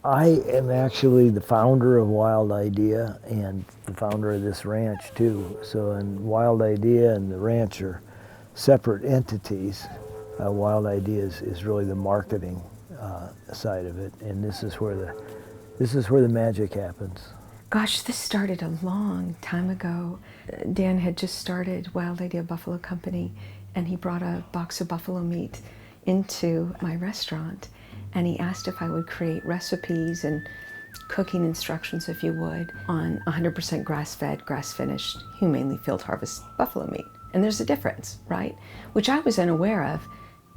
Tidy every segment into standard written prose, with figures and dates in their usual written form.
I am actually the founder of Wild Idea and the founder of this ranch too. So, and Wild Idea and the ranch are separate entities. Wild Idea is really the marketing side of it, and this is where the magic happens. Gosh, this started a long time ago. Dan had just started Wild Idea Buffalo Company, and he brought a box of buffalo meat into my restaurant, and he asked if I would create recipes and cooking instructions, if you would, on 100% grass-fed, grass-finished, humanely field harvest buffalo meat. And there's a difference, right? Which I was unaware of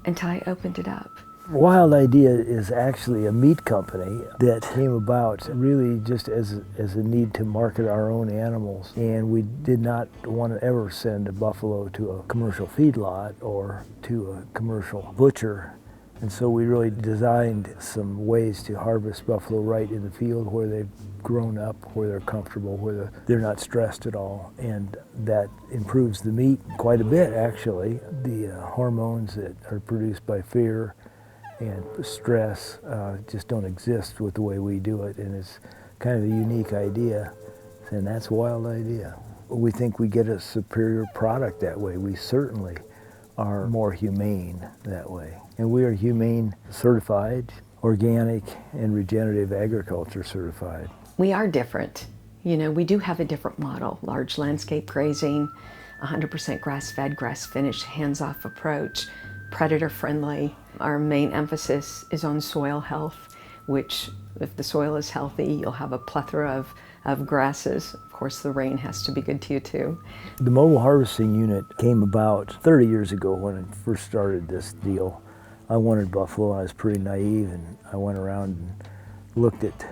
until I opened it up. Wild Idea is actually a meat company that came about really just as a need to market our own animals. And we did not want to ever send a buffalo to a commercial feedlot or to a commercial butcher. And so we really designed some ways to harvest buffalo right in the field where they've grown up, where they're comfortable, where they're not stressed at all. And that improves the meat quite a bit, actually. The hormones that are produced by fear and stress just don't exist with the way we do it, and it's kind of a unique idea, and that's Wild Idea. We think we get a superior product that way. We certainly are more humane that way. And we are humane certified, organic, and regenerative agriculture certified. We are different. You know, we do have a different model: large landscape grazing, 100% grass-fed, grass-finished, hands-off approach, predator-friendly. Our main emphasis is on soil health, which, if the soil is healthy, you'll have a plethora of grasses. Of course, the rain has to be good to you too. The mobile harvesting unit came about 30 years ago when I first started this deal. I wanted buffalo. I was pretty naive, and I went around and looked at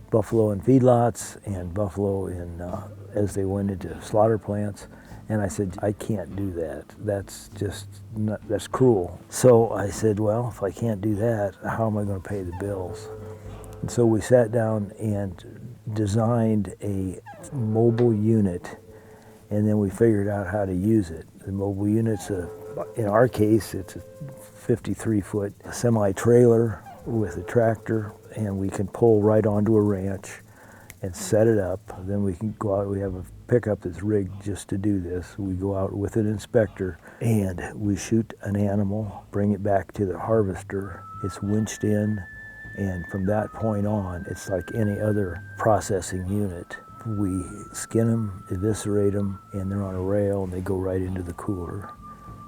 buffalo in feedlots and buffalo in as they went into slaughter plants. And I said, I can't do that. That's just that's cruel. So I said, well, if I can't do that, how am I going to pay the bills? And so we sat down and designed a mobile unit, and then we figured out how to use it. The mobile unit's in our case, it's a 53-foot semi-trailer with a tractor, and we can pull right onto a ranch and set it up. Then we can go out. We have a pickup that's rigged just to do this. We go out with an inspector and we shoot an animal, bring it back to the harvester. It's winched in, and from that point on, it's like any other processing unit. We skin them, eviscerate them, and they're on a rail, and they go right into the cooler.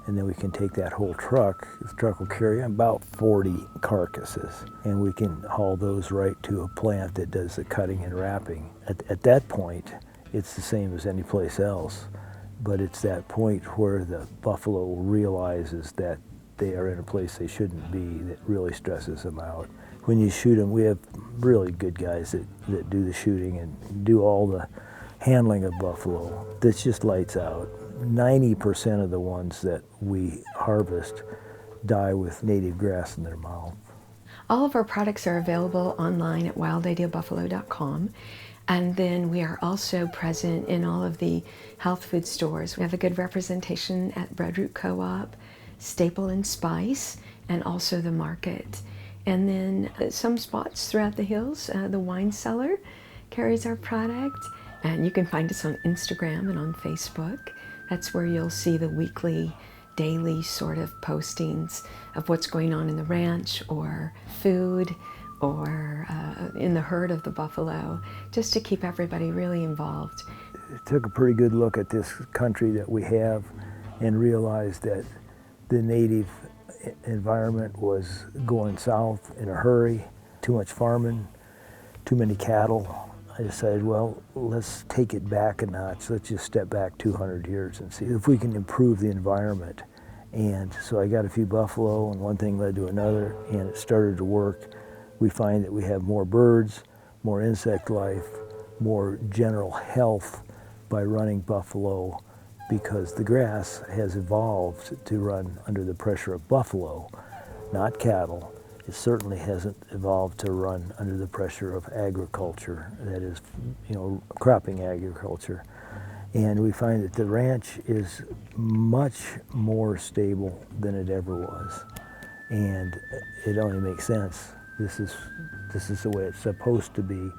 And then we can take that whole truck. The truck will carry about 40 carcasses, and we can haul those right to a plant that does the cutting and wrapping. At that point, it's the same as any place else, but it's that point where the buffalo realizes that they are in a place they shouldn't be that really stresses them out. When you shoot them, we have really good guys that do the shooting and do all the handling of buffalo. That's just lights out. 90% of the ones that we harvest die with native grass in their mouth. All of our products are available online at wildideabuffalo.com. And then we are also present in all of the health food stores. We have a good representation at Breadroot Co-op, Staple and Spice, and also the Market. And then some spots throughout the hills. The Wine Cellar carries our product. And you can find us on Instagram and on Facebook. That's where you'll see the weekly, daily sort of postings of what's going on in the ranch or food or in the herd of the buffalo, just to keep everybody really involved. Took a pretty good look at this country that we have and realized that the native environment was going south in a hurry, too much farming, too many cattle. I decided, well, let's take it back a notch. Let's just step back 200 years and see if we can improve the environment. And so I got a few buffalo, and one thing led to another, and it started to work. We find that we have more birds, more insect life, more general health by running buffalo, because the grass has evolved to run under the pressure of buffalo, not cattle. It certainly hasn't evolved to run under the pressure of agriculture, that is, cropping agriculture. And we find that the ranch is much more stable than it ever was. And it only makes sense this is the way it's supposed to be.